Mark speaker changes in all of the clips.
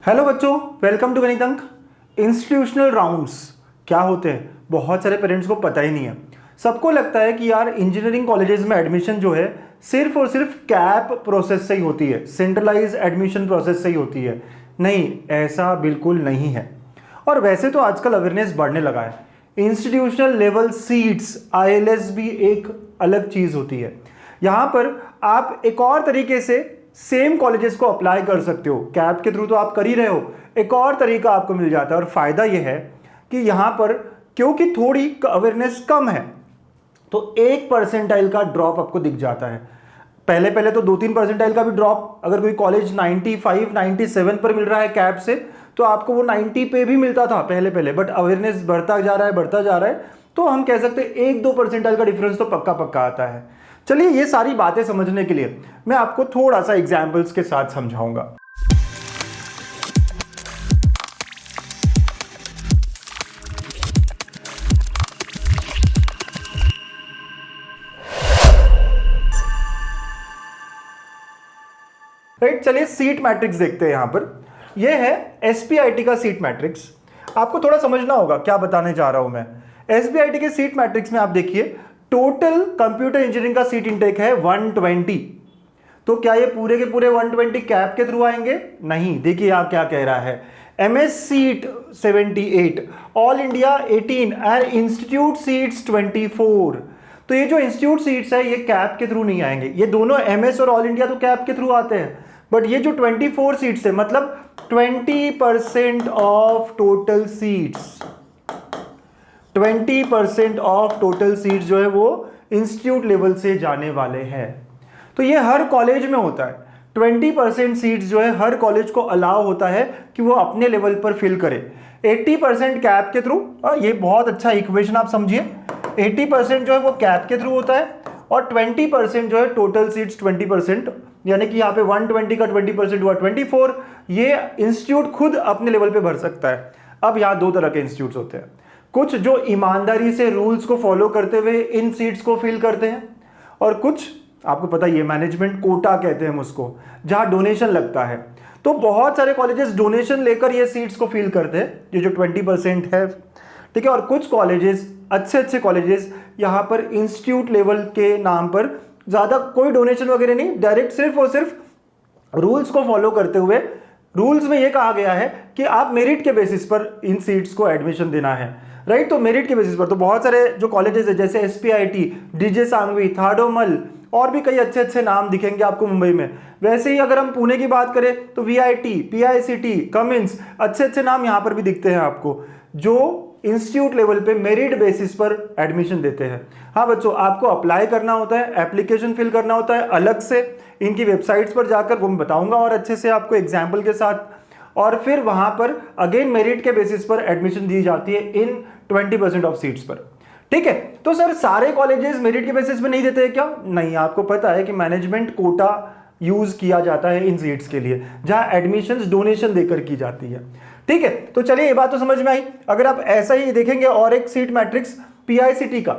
Speaker 1: Hello बच्चों, welcome to गणित अंक। इंस्टीट्यूशनल राउंड्स क्या होते हैं बहुत सारे पेरेंट्स को पता ही नहीं है। सबको लगता है कि यार इंजीनियरिंग कॉलेजेस में एडमिशन जो है सिर्फ और सिर्फ कैप प्रोसेस से ही होती है, सेंट्रलाइज एडमिशन प्रोसेस से ही होती है। नहीं, ऐसा बिल्कुल नहीं है। और वैसे तो आजकल अवेयरनेस बढ़ने लगा है। इंस्टीट्यूशनल लेवल सीट्स ILS भी एक अलग चीज़ होती है। यहाँ पर आप एक और तरीके से सेम कॉलेजेस को अप्लाई कर सकते हो। कैप के थ्रू तो आप कर ही रहे हो, एक और तरीका आपको मिल जाता है। और फायदा यह है कि यहाँ पर क्योंकि थोड़ी अवेयरनेस कम है तो 1% का ड्रॉप आपको दिख जाता है। पहले पहले तो 2-3% का भी ड्रॉप, अगर कोई कॉलेज 95-97 पर मिल रहा है कैप से, तो आपको वो 90 पे भी मिलता था पहले पहले। बट अवेयरनेस बढ़ता जा रहा है, तो हम कह सकते हैं 1-2% का डिफरेंस तो पक्का पक्का आता है। चलिए, ये सारी बातें समझने के लिए मैं आपको थोड़ा सा एग्जाम्पल्स के साथ समझाऊंगा। राइट, चलिए सीट मैट्रिक्स देखते हैं। यहां पर यह है SPIT का सीट मैट्रिक्स। आपको थोड़ा समझना होगा क्या बताने जा रहा हूं मैं। SPIT के सीट मैट्रिक्स में आप देखिए, टोटल कंप्यूटर इंजीनियरिंग का सीट इंटेक है 120। तो क्या ये पूरे के पूरे 120 कैप के थ्रू आएंगे? नहीं। देखिए आप क्या कह रहा है, MS seat 78, all India 18 and institute seats 24। तो ये जो इंस्टीट्यूट सीट्स है ये कैप के थ्रू नहीं आएंगे। ये दोनों MS और ऑल इंडिया तो कैप के थ्रू आते हैं, बट ये जो 24 सीट्स है मतलब 20% of total seats, 20% of total seats जो है वो इंस्टीट्यूट लेवल से जाने वाले हैं। तो ये हर कॉलेज में होता है। 20% सीट्स जो है हर कॉलेज को अलाउ होता है कि वो अपने लेवल पर फिल करे। 80% कैप के थ्रू, ये बहुत अच्छा इक्वेशन आप समझिए, 80% जो है वो कैप के थ्रू होता है और 20% जो है टोटल सीट्स 20%, यानी कि यहाँ पे 120 का 20% हुआ 24, ये इंस्टीट्यूट खुद अपने लेवल पे भर सकता है। अब यहाँ दो तरह के इंस्टीट्यूट्स होते हैं, कुछ जो ईमानदारी से रूल्स को फॉलो करते हुए इन सीट्स को फिल करते हैं, और कुछ आपको पता ही है मैनेजमेंट कोटा कहते हैं हम उसको, जहां डोनेशन लगता है। तो बहुत सारे कॉलेजेस डोनेशन लेकर ये सीट्स को फिल करते हैं, ये जो 20% है, ठीक है। और कुछ कॉलेजेस, अच्छे कॉलेजेस, यहाँ पर इंस्टीट्यूट लेवल के नाम पर ज़्यादा कोई डोनेशन वगैरह नहीं, डायरेक्ट सिर्फ और सिर्फ रूल्स को फॉलो करते हुए, रूल्स में ये कहा गया है कि आप मेरिट के बेसिस पर इन सीट्स को एडमिशन देना है। राइट, तो मेरिट के बेसिस पर तो बहुत सारे जो कॉलेजेस है जैसे SPIT, DJ सांघवी, थाडोमल, और भी कई अच्छे नाम दिखेंगे आपको मुंबई में। वैसे ही अगर हम पुणे की बात करें तो VIT, PICT, कमिंस, अच्छे नाम यहाँ पर भी दिखते हैं आपको, जो इंस्टीट्यूट लेवल पे मेरिट बेसिस पर एडमिशन देते हैं। हाँ बच्चों, आपको अप्लाई करना होता है, एप्लीकेशन फिल करना होता है अलग से इनकी वेबसाइट्स पर जाकर, वो मैं बताऊंगा और अच्छे से आपको एग्जाम्पल के साथ। और फिर वहां पर अगेन मेरिट के बेसिस पर एडमिशन दी जाती है इन 20% ऑफ सीट्स पर, ठीक है। तो सर सारे कॉलेजेस मेरिट के बेसिस पे नहीं देते हैं क्या? नहीं, आपको पता है कि मैनेजमेंट कोटा यूज किया जाता है इन सीट्स के लिए, जहां एडमिशंस डोनेशन देकर की जाती है, ठीक है। तो चलिए, ये बात तो समझ में आई। अगर आप ऐसा ही देखेंगे और एक सीट मैट्रिक्स PICT का,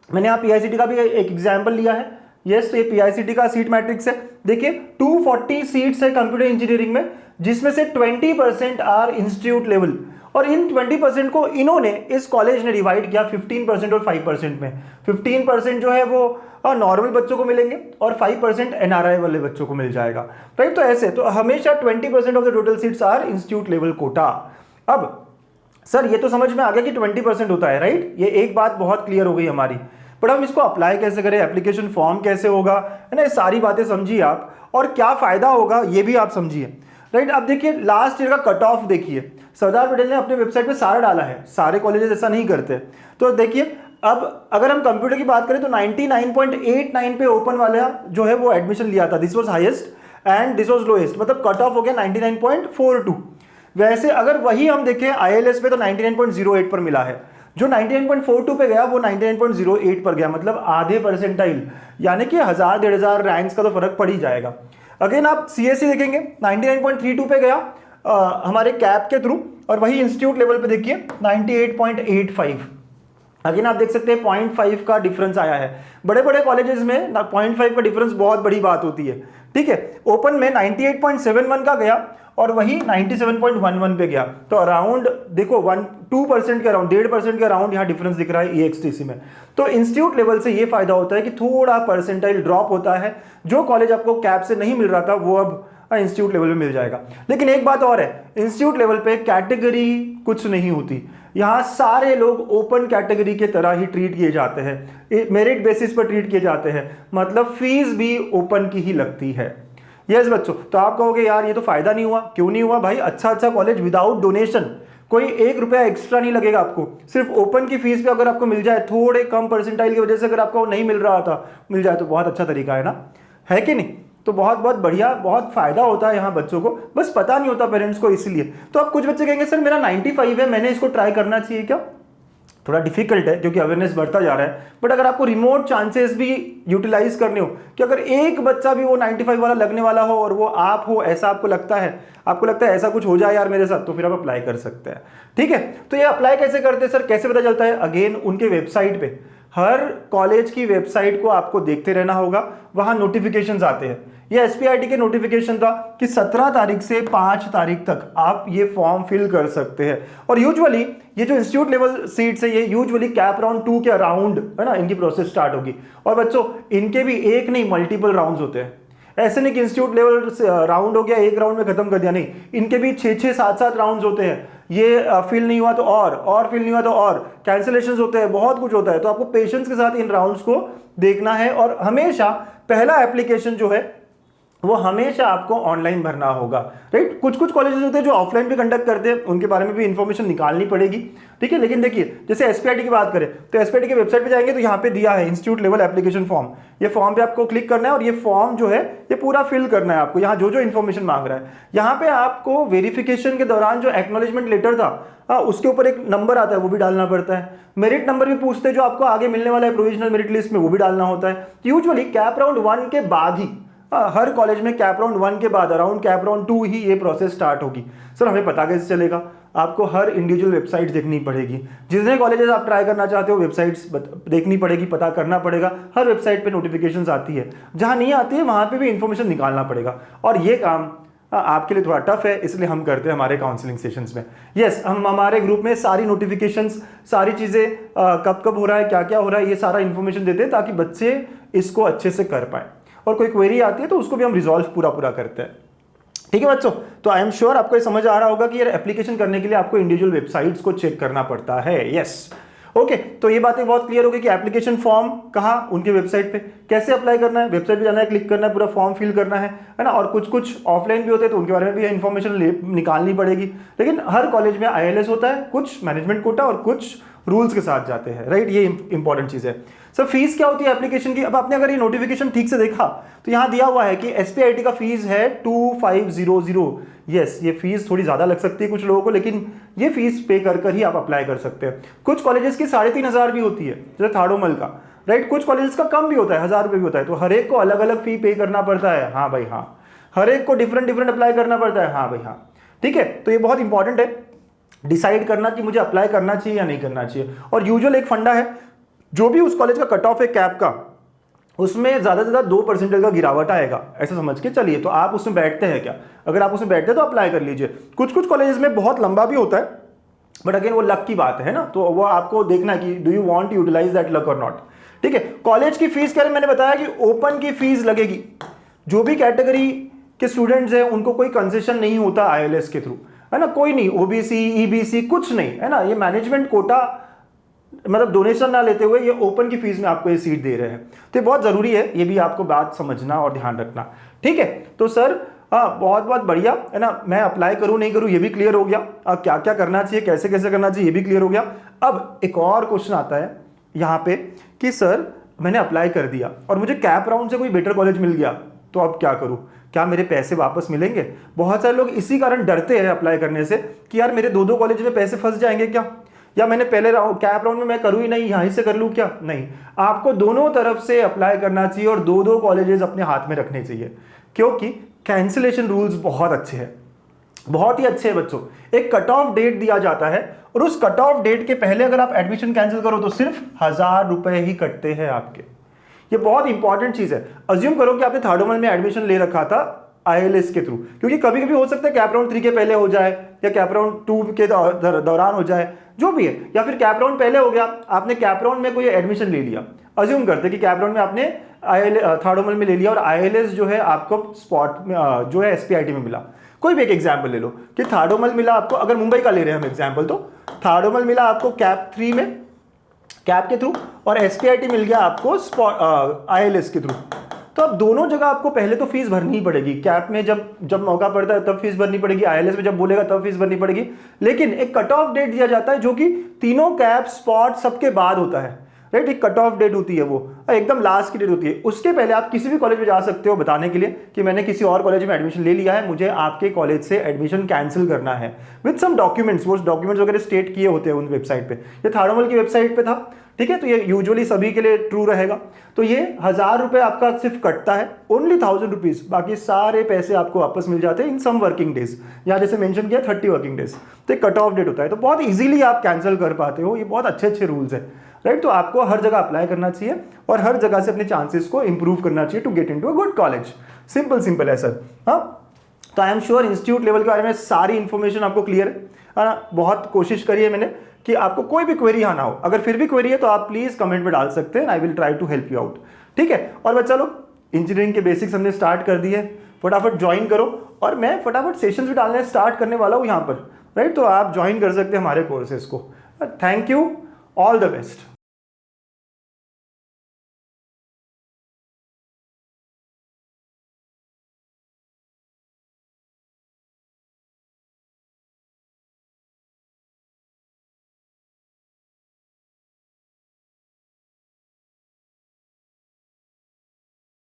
Speaker 1: मैंने यहाँ PICT का भी एक एग्जाम्पल लिया है। यस, ये PICT का सीट मैट्रिक्स है। देखिए 240 सीट्स है कंप्यूटर इंजीनियरिंग में, जिसमें से 20% आर इंस्टीट्यूट लेवल, और इन 20% को इन्होंने, इस कॉलेज ने डिवाइड किया 15% और 5% में। 15% जो है वो नॉर्मल बच्चों को मिलेंगे और 5% NRI वाले बच्चों को मिल जाएगा। राइट, तो ऐसे तो हमेशा 20% of the total seats are institute level quota. अब सर ये तो समझ में आ गया कि 20% होता है, राइट, ये एक बात बहुत क्लियर हो गई हमारी। बट हम इसको अप्लाई कैसे करें, एप्लीकेशन फॉर्म कैसे होगा, है ना, ये सारी बातें समझिए आप, और क्या फायदा होगा ये भी आप समझिए। राइट, अब देखिए लास्ट ईयर का कट ऑफ देखिए, सरदार पटेल ने अपने वेबसाइट पे सारा डाला है, सारे कॉलेजेस ऐसा नहीं करते। तो देखिए, अब अगर हम कंप्यूटर की बात करें तो 99.89 पे ओपन वाला जो है वो एडमिशन लिया था, this was highest and this was lowest, मतलब कट ऑफ हो गया 99.42। वैसे अगर वही हम देखें ILS पे तो 99.08 पर मिला है, जो 99.42 पे गया वो 99.08 पर गया, मतलब आधे परसेंटाइल, यानी कि 1000-1500 रैंक्स का तो फर्क पड़ ही जाएगा। अगेन आप CSE देखेंगे 99.32 पे गया हमारे कैप के थ्रू, और वही इंस्टीट्यूट लेवल पे देखिए 98.85। अगेन आप देख सकते हैं 0.5 का डिफरेंस आया है। बड़े बड़े कॉलेजेस में 0.5 का डिफरेंस बहुत बड़ी बात होती है, ठीक है। ओपन में 98.71 का गया और वही 97.11 पे गया, तो अराउंड देखो 2% के अराउंड, 1.5% के अराउंड यहाँ डिफरेंस दिख रहा है EXTC में। तो इंस्टीट्यूट लेवल से ये फायदा होता है कि थोड़ा परसेंटाइल ड्रॉप होता है, जो कॉलेज आपको कैप से नहीं मिल रहा था वो अब इंस्टीट्यूट लेवल पे मिल जाएगा। लेकिन एक बात और है, इंस्टीट्यूट लेवल पे कैटेगरी कुछ नहीं होती, यहाँ सारे लोग ओपन कैटेगरी के तरह ही ट्रीट किए जाते हैं, मेरिट बेसिस पर ट्रीट किए जाते हैं, मतलब फीस भी ओपन की ही लगती है। यस बच्चों, तो आप कहोगे यार ये तो फायदा नहीं हुआ, क्यों नहीं हुआ भाई? अच्छा कॉलेज विदाउट डोनेशन, कोई 1 रुपया एक्स्ट्रा नहीं लगेगा आपको, सिर्फ ओपन की फीस पे अगर आपको मिल जाए, थोड़े कम परसेंटाइल की वजह से अगर आपको नहीं मिल रहा था, मिल जाए तो बहुत अच्छा तरीका है ना, है कि नहीं? तो बहुत बहुत बढ़िया, बहुत फायदा होता है यहाँ बच्चों को, बस पता नहीं होता पेरेंट्स को, इसलिए। तो अब कुछ बच्चे कहेंगे सर मेरा 95 है, मैंने इसको ट्राई करना चाहिए क्या? थोड़ा डिफिकल्ट है क्योंकि अवेयरनेस बढ़ता जा रहा है, बट अगर आपको रिमोट चांसेस भी यूटिलाइज करने हो कि अगर एक बच्चा भी वो 95 वाला लगने वाला हो और वो आप हो, ऐसा आपको लगता है ऐसा कुछ हो जाए यार मेरे साथ, तो फिर आप अप्लाई कर सकते हैं। ठीक है, तो ये अप्लाई कैसे करते हैं सर, कैसे पता चलता है? अगेन उनके वेबसाइट पे, हर कॉलेज की वेबसाइट को आपको देखते रहना होगा, वहां नोटिफिकेशंस आते हैं। ये SPIT के नोटिफिकेशन था कि 17 तारीख से 5 तारीख तक आप ये फॉर्म फिल कर सकते हैं। और यूजुअली ये जो इंस्टीट्यूट लेवल सीट्स है, ये यूजुअली कैप राउंड 2 के अराउंड है ना, इनकी प्रोसेस स्टार्ट होगी। और बच्चों इनके भी एक नहीं मल्टीपल राउंड्स होते हैं, ऐसे नहीं कि इंस्टीट्यूट लेवल राउंड हो गया एक राउंड में खत्म कर दिया, नहीं, इनके भी 6-6, 7-7 राउंड्स होते हैं। ये फिल नहीं हुआ तो और फिल नहीं हुआ तो और कैंसिलेशंस होते हैं, बहुत कुछ होता है। तो आपको पेशेंस के साथ इन राउंड्स को देखना है और हमेशा पहला एप्लीकेशन जो है वो हमेशा आपको ऑनलाइन भरना होगा, राइट। कुछ कॉलेजेस होते हैं जो ऑफलाइन भी कंडक्ट करते हैं, उनके बारे में भी इंफॉर्मेशन निकालनी पड़ेगी, ठीक है। लेकिन देखिए जैसे SPIT की बात करें तो SPIT की वेबसाइट पे जाएंगे तो यहाँ पे दिया है इंस्टीट्यूट लेवल एप्लीकेशन फॉर्म, ये फॉर्म पे आपको क्लिक करना है और ये फॉर्म जो है ये पूरा फिल करना है आपको, यहाँ जो जो इन्फॉर्मेशन मांग रहा है। यहाँ पे आपको वेरिफिकेशन के दौरान जो एक्नॉलेजमेंट लेटर था उसके ऊपर एक नंबर आता है, वो भी डालना पड़ता है। मेरिट नंबर भी पूछते हैं जो आपको आगे मिलने वाला है प्रोविजनल मेरिट लिस्ट में, वो भी डालना होता है। यूजुअली कैप राउंड 1 के बाद ही हर कॉलेज में कैप राउंड 1 के बाद अराउंड कैप राउंड 2 ही ये प्रोसेस स्टार्ट होगी। सर हमें पता कैसे चलेगा? आपको हर इंडिविजुअल वेबसाइट देखनी पड़ेगी, जितने कॉलेजेस आप ट्राई करना चाहते हो वेबसाइट्स देखनी पड़ेगी, पता करना पड़ेगा। हर वेबसाइट पे नोटिफिकेशंस आती है, जहां नहीं आती है वहां पे भी इंफॉर्मेशन निकालना पड़ेगा। और ये काम आपके लिए थोड़ा टफ है, इसलिए हम करते हैं हमारे काउंसलिंग सेशंस में। यस, हम हमारे ग्रुप में सारी नोटिफिकेशंस, सारी चीज़ें कब कब हो रहा है, क्या क्या हो रहा है, ये सारा इन्फॉर्मेशन देते हैं ताकि बच्चे इसको अच्छे से कर पाए। और कोई क्वेरी आती है तो उसको भी हम रिजॉल्व पूरा करते हैं। ठीक है बच्चों, तो आई एम श्योर आपको ये समझ आ रहा होगा कि यार एप्लीकेशन करने के लिए आपको इंडिविजुअल वेबसाइट्स को चेक करना पड़ता है। यस, ओके, तो ये बातें बहुत क्लियर हो गई कि एप्लीकेशन फॉर्म कहाँ, उनके वेबसाइट पे कैसे अप्लाई करना है, वेबसाइट पे जाना है, क्लिक करना है, पूरा फॉर्म फिल करना है ना। और कुछ ऑफलाइन भी होते हैं तो उनके बारे में भी इन्फॉर्मेशन निकालनी पड़ेगी। लेकिन हर कॉलेज में ILS होता है, कुछ मैनेजमेंट कोटा और कुछ रूल्स के साथ जाते हैं, राइट। ये इंपॉर्टेंट चीज़ है। सर फीस क्या होती है एप्लीकेशन की? अब आपने अगर ये नोटिफिकेशन ठीक से देखा तो यहाँ दिया हुआ है कि SPIT का फीस है 2500। यस, ये फीस थोड़ी ज़्यादा लग सकती है कुछ लोगों को, लेकिन ये फीस पे कर ही आप अप्लाई कर सकते हैं। कुछ कॉलेजेस की 3500 भी होती है, जैसे थाड़ोमल का, राइट। कुछ कॉलेजेस का कम भी होता है, 1000 रुपये भी होता है। तो हर एक को अलग अलग फी पे करना पड़ता है, हाँ भाई हाँ। हर एक को डिफरेंट अप्लाई करना पड़ता है, हाँ भाई हाँ। ठीक है, तो ये बहुत इंपॉर्टेंट है डिसाइड करना कि मुझे अप्लाई करना चाहिए या नहीं करना चाहिए। और यूजुअल एक फंडा है, जो भी उस कॉलेज का कट ऑफ है कैप का, उसमें ज़्यादा से ज़्यादा 2% का गिरावट आएगा, ऐसा समझ के चलिए। तो आप उसमें बैठते हैं क्या? अगर आप उसमें बैठते हैं तो अप्लाई कर लीजिए। कुछ कॉलेजेस में बहुत लंबा भी होता है, बट अगेन वो लक की बात है ना, तो वो आपको देखना है कि do you want to utilise that luck और नॉट। ठीक है, कॉलेज की फीस क्या है? मैंने बताया कि ओपन की फीस लगेगी। जो भी कैटेगरी के स्टूडेंट्स हैं उनको कोई कंसेशन नहीं होता ILS के थ्रू, है ना, कोई नहीं, OBC EBC कुछ नहीं, है ना। ये मैनेजमेंट कोटा, मतलब डोनेशन ना लेते हुए ये ओपन की फीस में आपको ये सीट दे रहे हैं। तो ये बहुत जरूरी है, ये भी आपको बात समझना और ध्यान रखना। ठीक है, तो सर बहुत बहुत बढ़िया, है ना। मैं अप्लाई करूं नहीं करूं ये भी क्लियर हो गया, क्या क्या करना चाहिए, कैसे कैसे करना चाहिए ये भी क्लियर हो गया। अब एक और क्वेश्चन आता है यहाँ पे कि सर मैंने अप्लाई कर दिया और मुझे कैप राउंड से कोई बेटर कॉलेज मिल गया, तो अब क्या करूं, क्या मेरे पैसे वापस मिलेंगे? बहुत सारे लोग इसी कारण डरते हैं अप्लाई करने से कि यार मेरे 2 कॉलेज में पैसे फंस जाएंगे क्या, या मैंने पहले कैप राउंड में मैं करूँ ही नहीं, यहीं से कर लूँ क्या? नहीं, आपको दोनों तरफ से अप्लाई करना चाहिए और 2 कॉलेजेस अपने हाथ में रखने चाहिए, क्योंकि कैंसिलेशन रूल्स बहुत अच्छे हैं, बहुत ही अच्छे हैं बच्चों। एक कट ऑफ डेट दिया जाता है और उस कट ऑफ डेट के पहले अगर आप एडमिशन कैंसिल करो तो सिर्फ 1000 रुपए ही कटते हैं आपके। ये बहुत इंपॉर्टेंट चीज़ है। अज्यूम करो कि आपने थार्डोमल में एडमिशन ले रखा था ILS के थ्रू, क्योंकि कभी कभी हो सकता है कैप राउंड 3 के पहले हो जाए या कैप राउंड 2 के दौरान हो जाए, जो भी है, या फिर कैप राउंड पहले हो गया, आपने कैप राउंड में कोई एडमिशन ले लिया। अज्यूम करते कि कैप राउंड में आपने थार्डोमल में ले लिया और ILS जो है आपको स्पॉट में जो है SPIT में मिला। कोई भी एक एग्जाम्पल ले लो कि थार्डोमल मिला आपको, अगर मुंबई का ले रहे हैं हम एग्जाम्पल, तो थार्डोमल मिला आपको कैप 3 में, कैप के थ्रू, और SPIT मिल गया आपको ILS के थ्रू। तो अब दोनों जगह आपको पहले तो फीस भरनी ही पड़ेगी। कैप में जब मौका पड़ता है तब फीस भरनी पड़ेगी, ILS में जब बोलेगा तब फीस भरनी पड़ेगी, लेकिन एक कट ऑफ डेट दिया जाता है जो कि तीनों कैप स्पॉट सबके बाद होता है, राइट। एक कट ऑफ डेट होती है, वो एकदम लास्ट की डेट होती है। उसके पहले आप किसी भी कॉलेज में जा सकते हो बताने के लिए कि मैंने किसी और कॉलेज में एडमिशन ले लिया है, मुझे आपके कॉलेज से एडमिशन कैंसिल करना है, विद सम डॉक्यूमेंट्स। वो डॉक्यूमेंट्स वगैरह स्टेट किए होते हैं उन वेबसाइट पे। ये थार्डोमल की वेबसाइट पे था, ठीक है, तो ये यूजुअली सभी के लिए ट्रू रहेगा। तो ये 1000 रुपये आपका सिर्फ कटता है, ओनली 1000 रुपीज, बाकी सारे पैसे आपको वापस मिल जाते हैं इन सम वर्किंग डेज, यहाँ जैसे मेंशन किया 30 वर्किंग डेज। तो एक कट ऑफ डेट होता है, तो बहुत इजीली आप कैंसिल कर पाते हो। ये बहुत अच्छे अच्छे रूल्स है, राइट। तो आपको हर जगह अप्लाई करना चाहिए और हर जगह से अपने चांसेस को इंप्रूव करना चाहिए to get into a good college. Simple है सर। हाँ, तो I am sure institute level के बारे में सारी इंफॉर्मेशन आपको क्लियर है ना। बहुत कोशिश करी है मैंने कि आपको कोई भी क्वेरी आना हो, अगर फिर भी क्वेरी है तो आप प्लीज कमेंट में डाल सकते हैं, I will try to help you out, ठीक है। और बच्चा लोग इंजीनियरिंग के बेसिक्स हमने स्टार्ट कर दिए, फटाफट ज्वाइन करो, और मैं फटाफट सेशंस भी डालने स्टार्ट करने वाला हूँ यहाँ पर, राइट। तो आप ज्वाइन कर सकते हैं हमारे कोर्सेज को। Thank you, all the best.